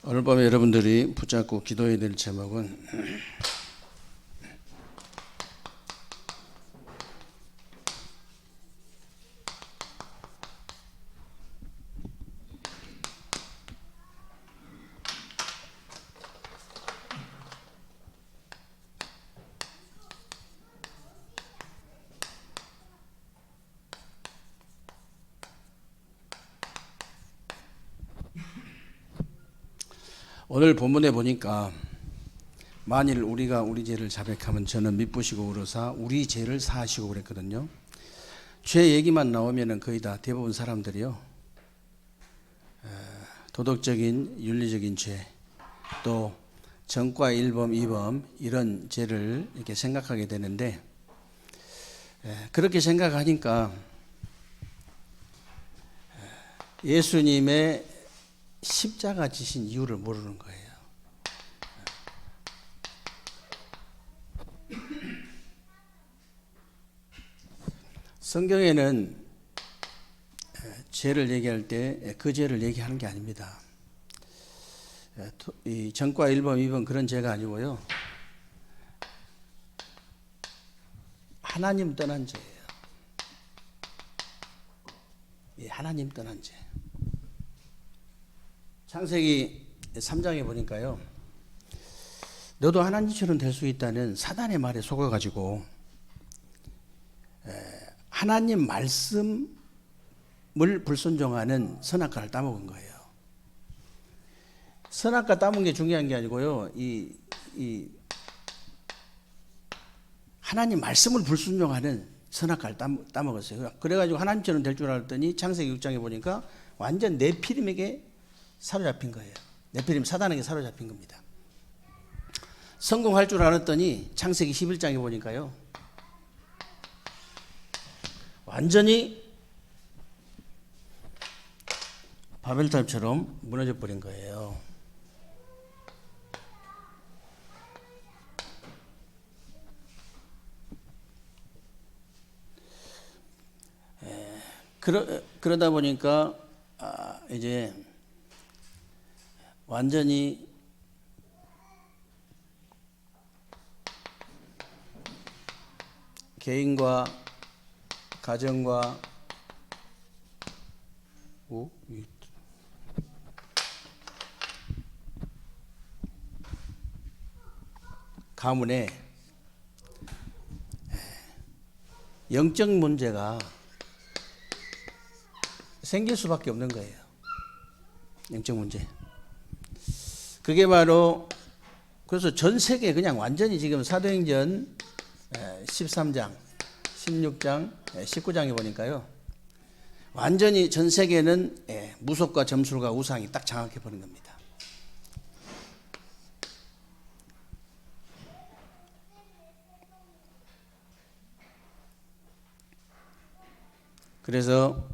오늘 밤에 여러분들이 붙잡고 기도해야 될 제목은 오늘 본문에 보니까 만일 우리가 우리 죄를 자백하면 저는 미쁘시고 의로사 우리 죄를 사하시고 그랬거든요. 죄 얘기만 나오면은 거의 다 대부분 사람들이요 도덕적인 윤리적인 죄, 또 전과 1범 2범 이런 죄를 이렇게 생각하게 되는데, 그렇게 생각하니까 예수님의 십자가 지신 이유를 모르는 거예요. 성경에는 죄를 얘기할 때 그 죄를 얘기하는 게 아닙니다. 이 전과 1번, 2번 그런 죄가 아니고요, 하나님 떠난 죄예요. 하나님 떠난 죄. 창세기 3장에 보니까요, 너도 하나님처럼 될 수 있다는 사단의 말에 속아가지고 하나님 말씀을 불순종하는 선악과를 따먹은 거예요. 선악과 따먹은 게 중요한 게 아니고요, 이 하나님 말씀을 불순종하는 선악과를 따먹었어요. 그래가지고 하나님처럼 될 줄 알았더니 창세기 6장에 보니까 완전 네피림에게 사로잡힌 거예요. 네피림 사단에게 사로잡힌 겁니다. 성공할 줄 알았더니 창세기 11장에 보니까요, 완전히 바벨탑처럼 무너져 버린 거예요. 그러다 보니까 이제 완전히 개인과 가정과 가문에 영적 문제가 생길 수밖에 없는 거예요. 영적 문제. 그게 바로, 그래서 전 세계 그냥 완전히 지금 사도행전 13장, 16장, 19장에 보니까요, 완전히 전 세계는 무속과 점술과 우상이 딱 장악해 버린 겁니다. 그래서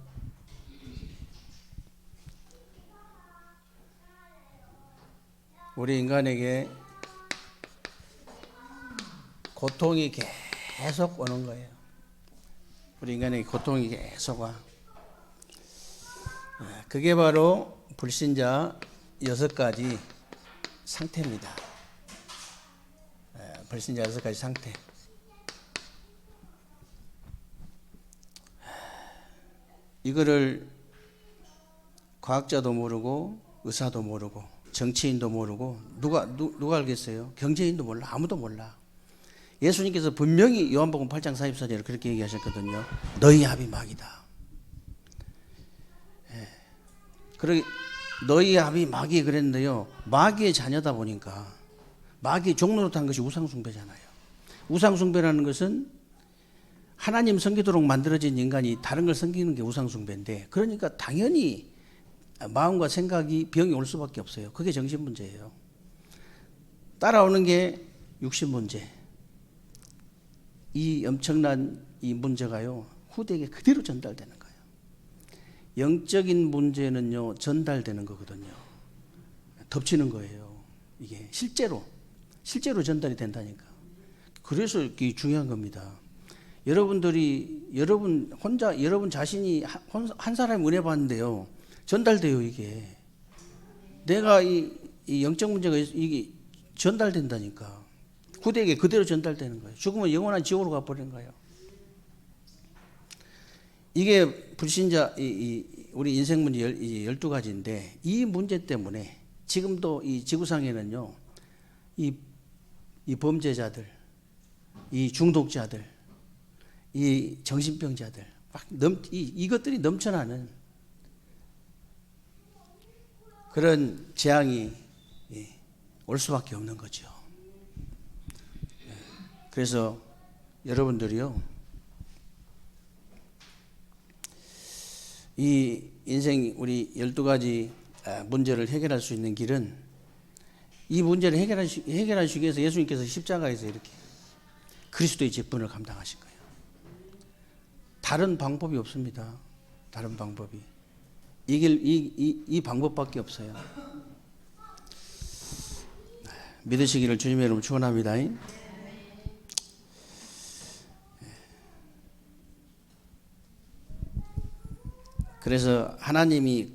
우리 인간에게 고통이 계속 오는 거예요. 우리 인간에게 고통이 계속 와. 그게 바로 불신자 6가지 상태입니다. 불신자 6가지 상태. 이거를 과학자도 모르고 의사도 모르고 정치인도 모르고 누가 알겠어요? 경제인도 몰라. 아무도 몰라. 예수님께서 분명히 요한복음 8장 44절에 그렇게 얘기하셨거든요. 너희 합이 마귀다. 그러게 너희 합이 마귀 그랬는데요, 마귀의 자녀다 보니까 마귀의 종노릇한 것이 우상숭배잖아요. 우상숭배라는 것은 하나님 섬기도록 만들어진 인간이 다른 걸 섬기는 게 우상숭배인데, 그러니까 당연히 마음과 생각이 병이 올 수밖에 없어요. 그게 정신문제예요. 따라오는 게 육신문제. 이 엄청난 이 문제가요, 후대에게 그대로 전달되는 거예요. 영적인 문제는요, 전달되는 거거든요. 덮치는 거예요. 이게 실제로 전달이 된다니까. 그래서 이게 중요한 겁니다. 여러분 자신이 한 사람이 은혜 받는데요, 전달돼요. 이게 내가 이 영적 문제가 이게 전달된다니까. 후대에게 그대로 전달되는 거예요. 죽으면 영원한 지옥으로 가버리는 거예요. 이게 불신자 우리 인생 문제 12가지인데 이 문제 때문에 지금도 이 지구상에는요. 이 범죄자들, 이 중독자들, 이 정신병자들 막 이것들이 넘쳐나는 그런 재앙이 올 수밖에 없는 거죠. 그래서 여러분들이요, 이 인생 우리 12가지 문제를 해결할 수 있는 길은 이 문제를 해결하시기 위해서 예수님께서 십자가에서 이렇게 그리스도의 직분을 감당하신 거예요. 다른 방법이 없습니다. 다른 방법이. 이 방법밖에 없어요. 믿으시기를 주님의 이름으로 축원합니다. 그래서 하나님이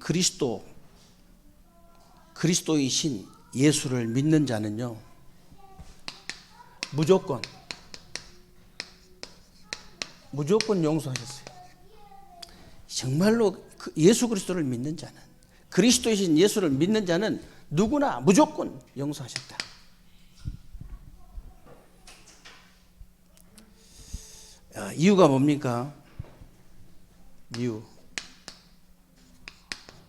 그리스도이신 예수를 믿는 자는요, 무조건 용서하셨어요. 정말로 예수 그리스도를 믿는 자는, 그리스도이신 예수를 믿는 자는 누구나 무조건 용서하셨다. 이유가 뭡니까?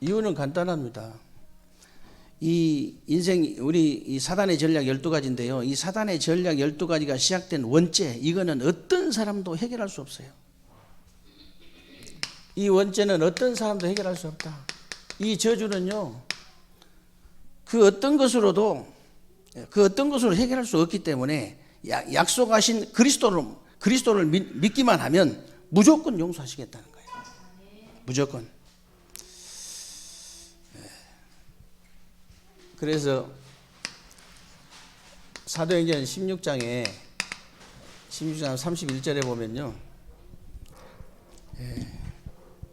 이유는 간단합니다. 이 인생 우리 이 사단의 전략 12가지인데요. 이 사단의 전략 12가지가 시작된 원죄, 이거는 어떤 사람도 해결할 수 없어요. 이 원죄는 어떤 사람도 해결할 수 없다. 이 저주는요, 그 어떤 것으로 해결할 수 없기 때문에 약속하신 그리스도를 믿기만 하면 무조건 용서하시겠다는 거예요. 무조건. 그래서 사도행전 16장 31절에 보면요,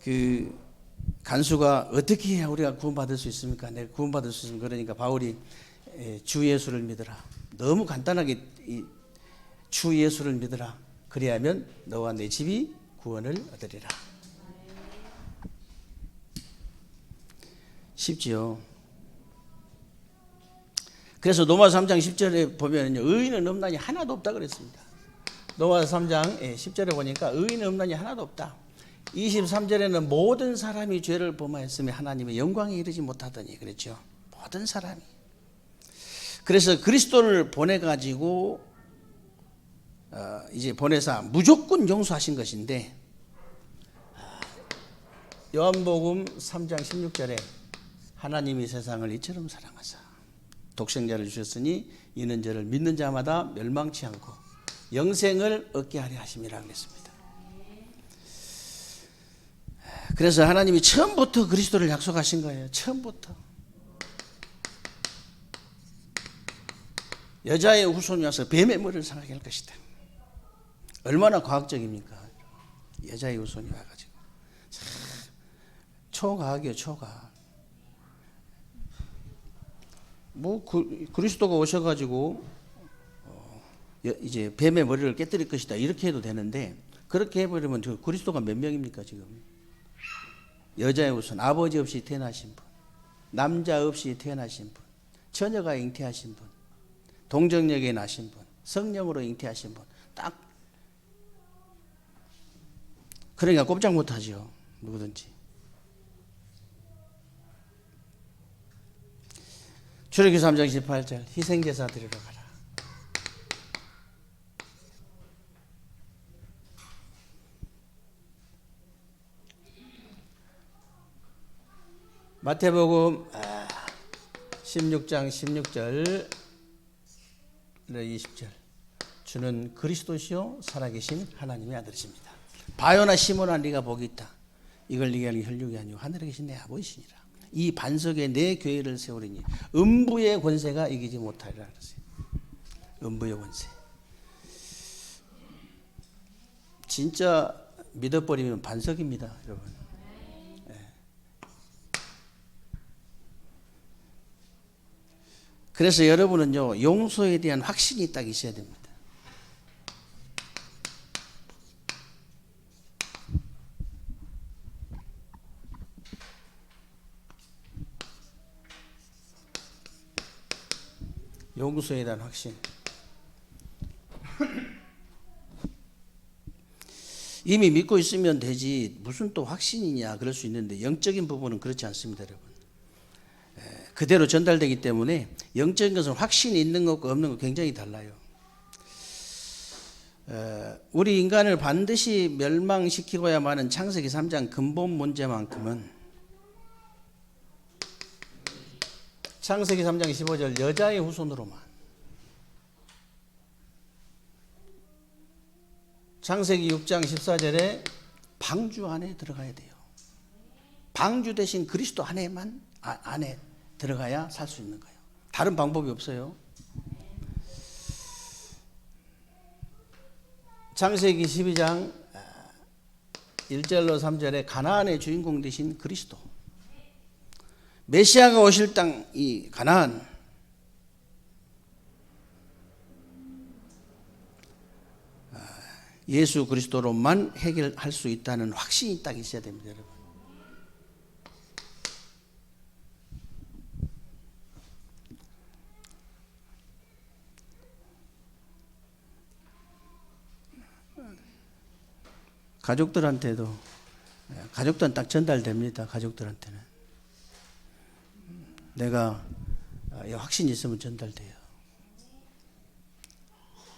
그 간수가 어떻게 해야 우리가 구원받을 수 있습니까? 내가 구원받을 수 있습니까? 그러니까 바울이 주 예수를 믿으라. 너무 간단하게 주 예수를 믿으라. 그리하면 너와 내 집이 구원을 얻으리라. 쉽지요. 그래서 로마서 3장 10절에 보면요, 의인은 없나니 하나도 없다 그랬습니다. 로마서 3장 10절에 보니까 의인은 없나니 하나도 없다. 23절에는 모든 사람이 죄를 범하였으며 하나님의 영광에 이르지 못하더니 그랬죠. 모든 사람이. 그래서 그리스도를 보내가지고 이제 보내사 무조건 용서하신 것인데, 요한복음 3장 16절에 하나님이 세상을 이처럼 사랑하사 독생자를 주셨으니 이는 저를 믿는 자마다 멸망치 않고 영생을 얻게 하려 하심이라 그랬습니다. 그래서 하나님이 처음부터 그리스도를 약속하신 거예요. 처음부터. 여자의 후손이 와서 뱀의 머리를 상하게 할 것이다. 얼마나 과학적입니까? 여자의 후손이 와가지고. 초과학이에요, 초과학. 그리스도가 오셔가지고 이제 뱀의 머리를 깨뜨릴 것이다 이렇게 해도 되는데, 그렇게 해버리면 그리스도가 몇 명입니까 지금? 여자의 후손, 아버지 없이 태어나신 분, 남자 없이 태어나신 분, 처녀가 잉태하신 분, 동정녀에 나신 분, 성령으로 잉태하신 분, 딱. 그러니까 꼼짝 못하죠, 누구든지. 출애굽기 3장 18절 희생제사 드리러 가라. 마태복음 16장 16절 20절 주는 그리스도시요 살아계신 하나님의 아들이십니다. 바요나 시몬아 네가 복이 있다. 이걸 네게 하는 혈육이 아니고 하늘에 계신 내 아버지시니라. 이 반석에 내 교회를 세우리니 음부의 권세가 이기지 못하리라 그랬어요. 음부의 권세. 진짜 믿어버리면 반석입니다, 여러분. 그래서 여러분은요, 용서에 대한 확신이 딱 있어야 됩니다. 용서에 대한 확신. 이미 믿고 있으면 되지 무슨 또 확신이냐 그럴 수 있는데, 영적인 부분은 그렇지 않습니다, 여러분. 그대로 전달되기 때문에 영적인 것은 확신이 있는 것과 없는 것 굉장히 달라요. 우리 인간을 반드시 멸망시키고야만 창세기 3장 근본 문제만큼은, 창세기 3장 15절 여자의 후손으로만, 창세기 6장 14절에 방주 안에 들어가야 돼요. 방주 대신 그리스도 안에 들어가야 살 수 있는 거예요. 다른 방법이 없어요. 창세기 12장 1절로 3절에 가나안의 주인공 되신 그리스도, 메시아가 오실 땅 이 가나안, 예수 그리스도로만 해결할 수 있다는 확신이 딱 있어야 됩니다, 여러분. 가족들한테는 딱 전달됩니다. 가족들한테는 내가 확신이 있으면 전달돼요.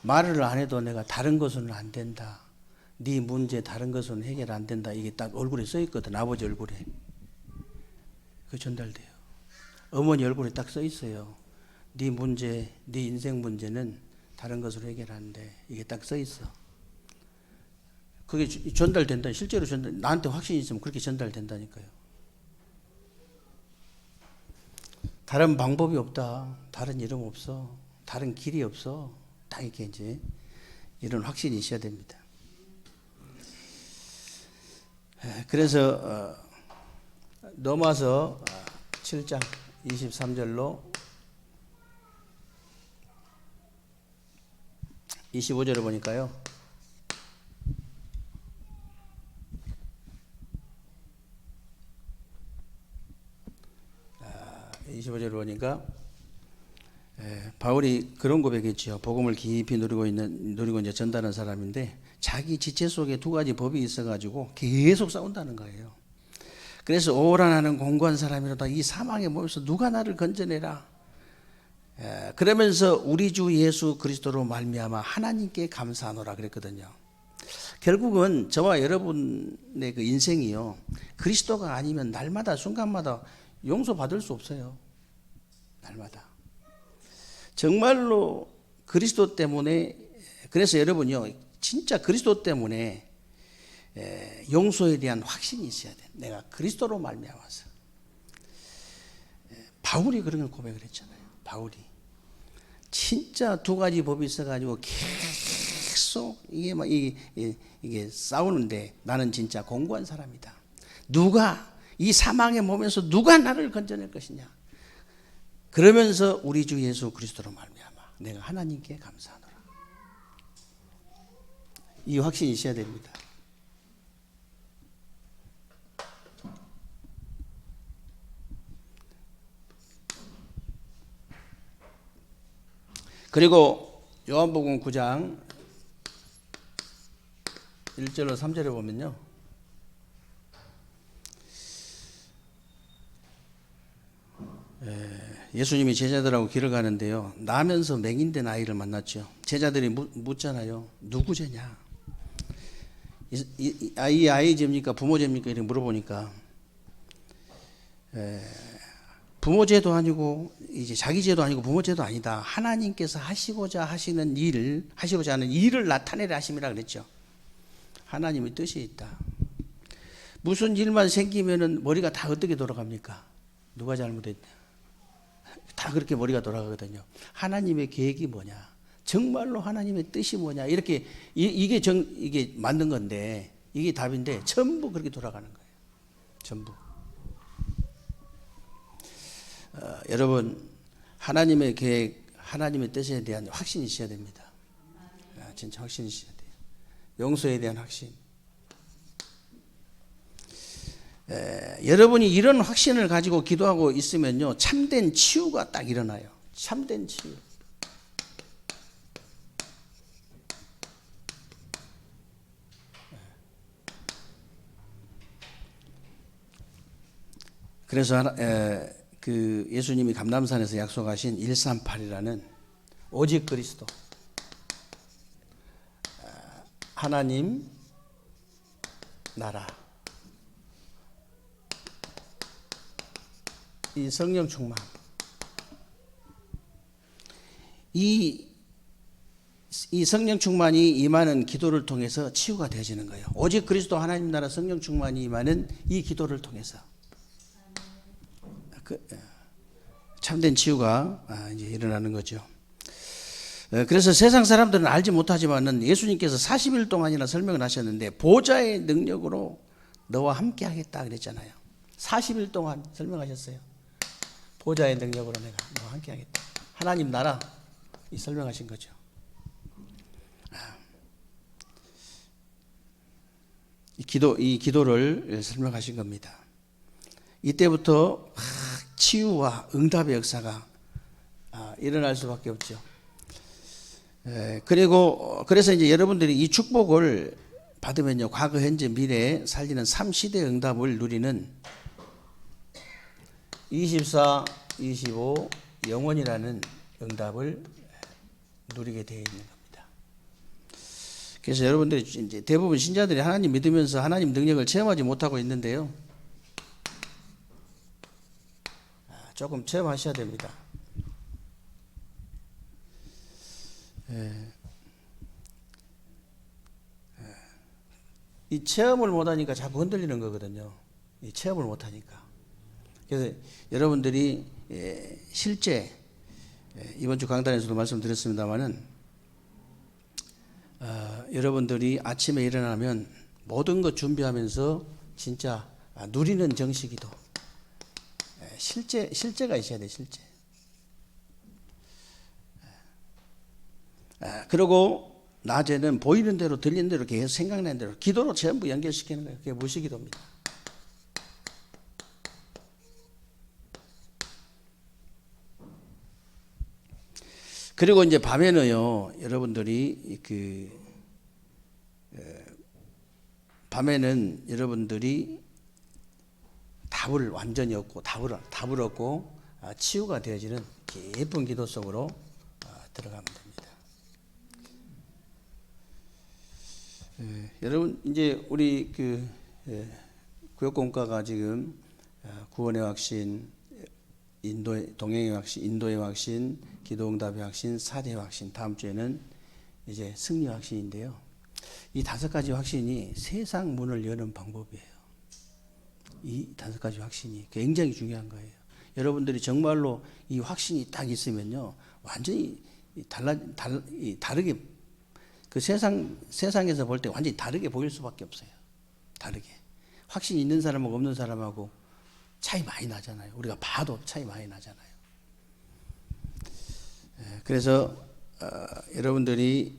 말을 안 해도 내가 다른 것은 안 된다, 네 문제 다른 것은 해결 안 된다, 이게 딱 얼굴에 써 있거든. 아버지 얼굴에 그 전달돼요. 어머니 얼굴에 딱 써 있어요. 네 문제, 네 인생 문제는 다른 것으로 해결 안 돼, 이게 딱 써 있어. 그게 전달된다. 실제로 나한테 확신이 있으면 그렇게 전달된다니까요. 다른 방법이 없다, 다른 이름 없어, 다른 길이 없어, 딱 이렇게 이제 이런 확신이 있어야 됩니다. 그래서 넘어서 7장 23절로 25절을 보니까요, 25절을 보니까 바울이 그런 고백했죠. 복음을 깊이 누리고 이제 전달하는 사람인데, 자기 지체 속에 두 가지 법이 있어가지고 계속 싸운다는 거예요. 그래서 오라나는 공고한 사람이로다 이 사망의 몸에서 누가 나를 건져내라. 그러면서 우리 주 예수 그리스도로 말미암아 하나님께 감사하노라 그랬거든요. 결국은 저와 여러분의 그 인생이요, 그리스도가 아니면 날마다 순간마다 용서받을 수 없어요. 날마다. 정말로 그리스도 때문에, 그래서 여러분요, 진짜 그리스도 때문에 용서에 대한 확신이 있어야 돼. 내가 그리스도로 말미암아서. 바울이 그런 걸 고백을 했잖아요. 바울이 진짜 두 가지 법이 있어가지고 계속 이게 싸우는데, 나는 진짜 공고한 사람이다. 누가 이 사망의 몸에서 누가 나를 건져낼 것이냐. 그러면서 우리 주 예수 그리스도로 말미암아 내가 하나님께 감사하노라. 이 확신이 있어야 됩니다. 그리고 요한복음 9장 1절로 3절에 보면요, 예수님이 제자들하고 길을 가는데요, 나면서 맹인된 아이를 만났죠. 제자들이 묻잖아요. 누구 죄냐? 이 아이 죄입니까? 부모 죄입니까? 이렇게 물어보니까 부모 죄도 아니고 이제 자기 죄도 아니고 부모 죄도 아니다. 하나님께서 하시고자 하는 일을 나타내려 하심이라 그랬죠. 하나님의 뜻이 있다. 무슨 일만 생기면은 머리가 다 어떻게 돌아갑니까? 누가 잘못했냐? 다 그렇게 머리가 돌아가거든요. 하나님의 계획이 뭐냐? 정말로 하나님의 뜻이 뭐냐? 이렇게 이게 맞는 건데, 이게 답인데 전부 그렇게 돌아가는 거예요. 전부. 여러분, 하나님의 계획, 하나님의 뜻에 대한 확신이 있어야 됩니다. 진짜 확신이 있어야 돼요. 용서에 대한 확신. 여러분이 이런 확신을 가지고 기도하고 있으면요, 참된 치유가 딱 일어나요. 참된 치유. 그래서 그 예수님이 감람산에서 약속하신 138이라는 오직 그리스도, 하나님 나라, 이 성령 충만, 이 성령 충만이 임하는 기도를 통해서 치유가 되어지는 거예요. 오직 그리스도 하나님 나라 성령 충만이 임하는 이 기도를 통해서 참된 치유가 이제 일어나는 거죠. 그래서 세상 사람들은 알지 못하지만은 예수님께서 40일 동안이나 설명을 하셨는데 보좌의 능력으로 너와 함께 하겠다 그랬잖아요. 40일 동안 설명하셨어요. 보좌의 능력으로 내가 너와 함께 하겠다. 하나님 나라 이 설명하신 거죠. 이 기도를 설명하신 겁니다. 이때부터 치유와 응답의 역사가 일어날 수밖에 없죠. 그래서 이제 여러분들이 이 축복을 받으면요, 과거, 현재, 미래에 살리는 3시대 응답을 누리는 24, 25 영원이라는 응답을 누리게 되어 있는 겁니다. 그래서 여러분들이 이제 대부분 신자들이 하나님 믿으면서 하나님 능력을 체험하지 못하고 있는데요, 조금 체험하셔야 됩니다. 이 체험을 못하니까 자꾸 흔들리는 거거든요. 이 체험을 못하니까. 그래서 여러분들이 실제 이번 주 강단에서도 말씀드렸습니다마는 여러분들이 아침에 일어나면 모든 것 준비하면서 진짜 누리는 정식기도, 실제가 있어야 돼. 실제. 그리고 낮에는 보이는 대로 들리는 대로 계속 생각나는 대로 기도로 전부 연결시키는 거예요. 그게 무시기도입니다. 그리고 이제 밤에는요, 여러분들이 밤에는 여러분들이 답을 완전히 얻고 답을 얻고 치유가 되어지는 예쁜 기도 속으로 들어가면 됩니다. 여러분 이제 우리 구역공과가 지금 구원의 확신, 동행의 확신, 인도의 확신, 기도응답의 확신, 사대의 확신, 다음 주에는 이제 승리의 확신인데요. 이 5가지 확신이 세상 문을 여는 방법이에요. 이 5가지 확신이 굉장히 중요한 거예요. 여러분들이 정말로 이 확신이 딱 있으면요, 완전히 다르게, 그 세상에서 볼 때 완전히 다르게 보일 수밖에 없어요. 다르게. 확신이 있는 사람하고 없는 사람하고 차이 많이 나잖아요. 우리가 봐도 차이 많이 나잖아요. 그래서 여러분들이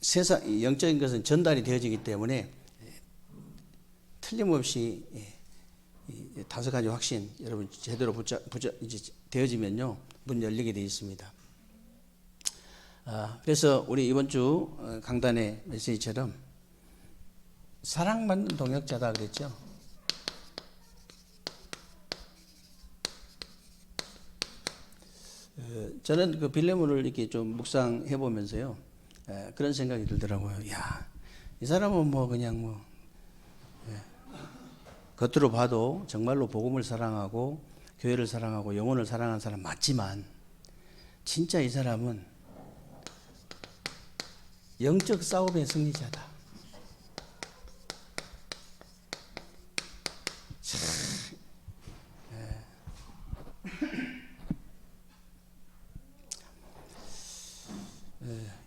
세상 영적인 것은 전달이 되어지기 때문에 틀림없이 이 5가지 확신 여러분 제대로 이제 되어지면요, 문 열리게 되어 있습니다. 그래서 우리 이번 주 강단의 메시지처럼 사랑받는 동역자다 그랬죠. 저는 그 빌레몬을 이렇게 좀 묵상해 보면서요, 그런 생각이 들더라고요. 야, 이 사람은 뭐 그냥 겉으로 봐도 정말로 복음을 사랑하고 교회를 사랑하고 영혼을 사랑하는 사람 맞지만 진짜 이 사람은 영적 싸움의 승리자다.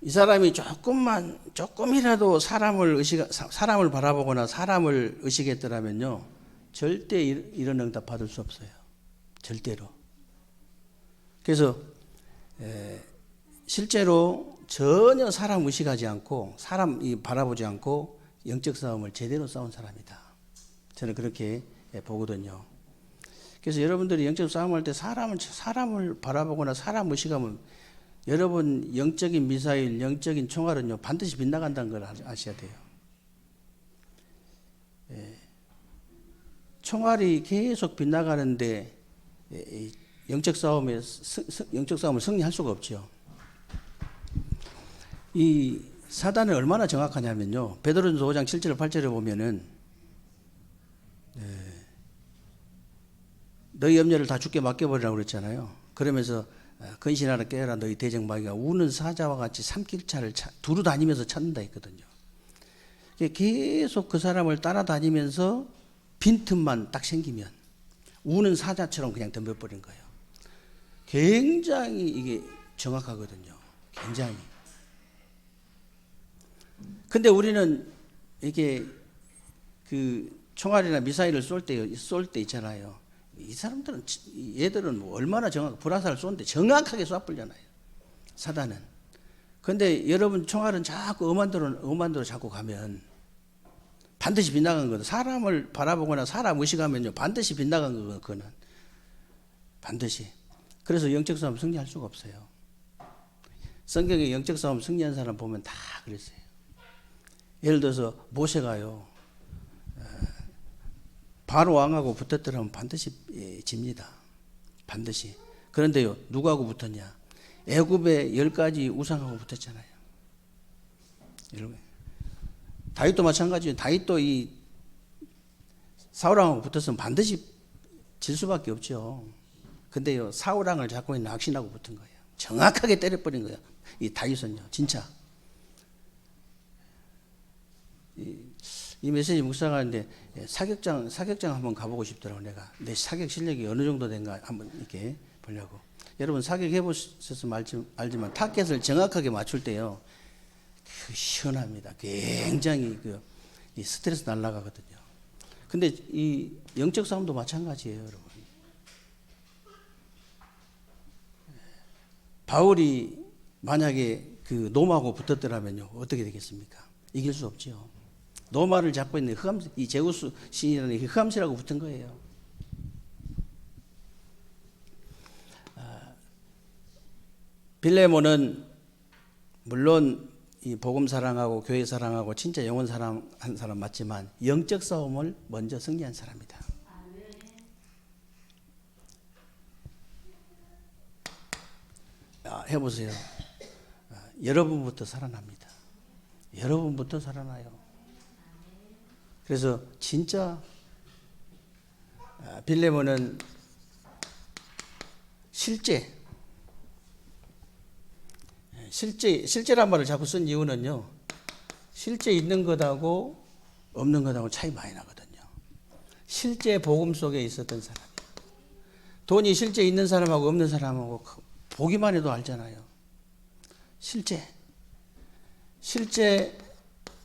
이 사람이 조금이라도 사람을 바라보거나 사람을 의식했더라면요, 절대 이런 응답 받을 수 없어요. 절대로. 그래서 실제로 전혀 사람 의식하지 않고 사람 바라보지 않고 영적 싸움을 제대로 싸운 사람이다. 저는 그렇게 보거든요. 그래서 여러분들이 영적 싸움할 때 사람을 바라보거나 사람 의식하면 여러분 영적인 미사일, 영적인 총알은요 반드시 빗나간다는 걸 아셔야 돼요. 총알이 계속 빗나가는데 영적 싸움을 승리할 수가 없죠. 이 사단은 얼마나 정확하냐면요. 베드로전서 5장 7절 8절에 보면은 너희 염려를 다 주께 맡겨버리라고 그랬잖아요. 그러면서 근신하라 깨어라 너희 대적마귀가 우는 사자와 같이 삼킬차를 두루 다니면서 찾는다 했거든요. 계속 그 사람을 따라다니면서 빈틈만 딱 생기면 우는 사자처럼 그냥 덤벼버린 거예요. 굉장히 이게 정확하거든요. 굉장히. 근데 우리는 이게 그 총알이나 미사일을 쏠 때 있잖아요. 이 사람들은, 얘들은 뭐 얼마나 불화살을 쏘는데 정확하게 쏴버리잖아요. 사단은. 근데 여러분 총알은 자꾸 엄한 데로 자꾸 가면 반드시 빗나간 거거든. 사람을 바라보거나 사람 의식하면요. 반드시 빗나간 거거든. 그거는. 반드시. 그래서 영적 싸움 승리할 수가 없어요. 성경에 영적 싸움 승리한 사람 보면 다 그랬어요. 예를 들어서 모세가요. 바로 왕하고 붙었더라면 반드시 집니다. 반드시. 그런데요. 누구하고 붙었냐. 애굽의 10가지 우상하고 붙었잖아요. 여러분. 다윗도 마찬가지예요. 다윗도 이 사울왕하고 붙었으면 반드시 질 수밖에 없죠. 근데요. 사울왕을 잡고 있는 악신하고 붙은 거예요. 정확하게 때려버린 거예요. 이 다윗은요. 진짜. 이 메시지 묵상하는데 사격장 한번 가보고 싶더라고. 내가 내 사격 실력이 어느 정도 된가 한번 이렇게 보려고. 여러분 사격해 보셨으면 알지만 타겟을 정확하게 맞출 때요 시원합니다. 굉장히 이 스트레스 날아가거든요. 근데 이 영적 싸움도 마찬가지예요, 여러분. 바울이 만약에 그 노마하고 붙었더라면요 어떻게 되겠습니까? 이길 수 없죠. 노마를 잡고 있는 이 제우스 신이라는 흑암시라고 붙은 거예요. 빌레몬은 물론 이 복음 사랑하고 교회 사랑하고 진짜 영혼 사랑한 사람 맞지만 영적 싸움을 먼저 승리한 사람이다. 해보세요. 여러분부터 살아납니다. 여러분부터 살아나요. 그래서 진짜 빌레몬은 실제란 말을 자꾸 쓴 이유는요. 실제 있는 것하고 없는 것하고 차이 많이 나거든요. 실제 복음 속에 있었던 사람이에요. 돈이 실제 있는 사람하고 없는 사람하고 보기만 해도 알잖아요. 실제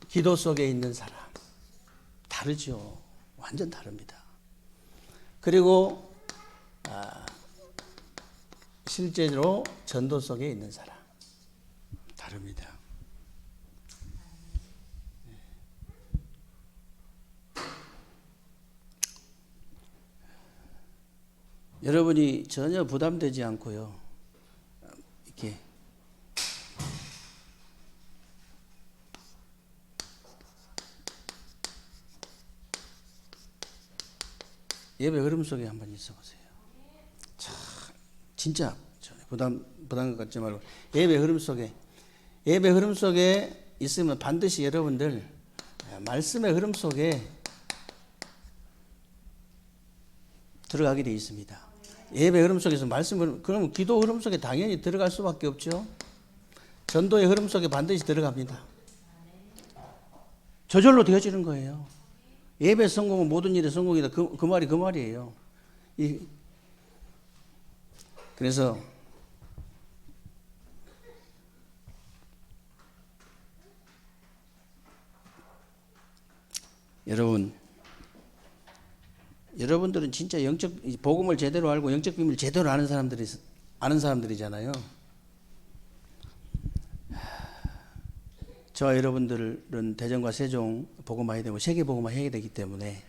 기도 속에 있는 사람 다르죠. 완전 다릅니다. 그리고 실제로 전도 속에 있는 사람 다릅니다. 여러분이 전혀 부담되지 않고요. 이렇게 예배 흐름 속에 한번 있어 보세요. 자, 진짜 부담 갖지 말고 예배 흐름 속에 있으면 반드시 여러분들 말씀의 흐름 속에 들어가게 돼 있습니다. 예배 흐름 속에서 그러면 기도 흐름 속에 당연히 들어갈 수밖에 없죠. 전도의 흐름 속에 반드시 들어갑니다. 저절로 되어지는 거예요. 예배 성공은 모든 일의 성공이다. 그 말이 그 말이에요. 그래서 여러분들은 진짜 영적 복음을 제대로 알고 영적 비밀을 제대로 아는 사람들이 아는 사람들이잖아요. 저와 여러분들은 대전과 세종 복음화해야 되고 세계 복음화해야 되기 때문에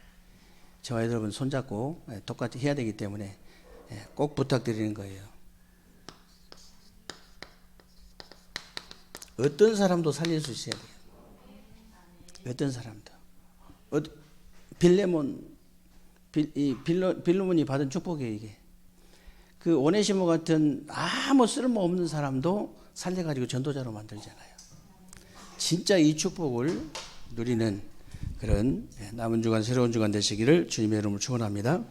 저와 여러분 손잡고 똑같이 해야 되기 때문에 꼭 부탁드리는 거예요. 어떤 사람도 살릴 수 있어야 돼요. 어떤 사람도. 빌레몬이 받은 축복이에요, 이게. 그 오네시모 같은 아무 쓸모없는 사람도 살려가지고 전도자로 만들잖아요. 진짜 이 축복을 누리는 그런 남은 주간, 새로운 주간 되시기를 주님의 이름으로 축원합니다.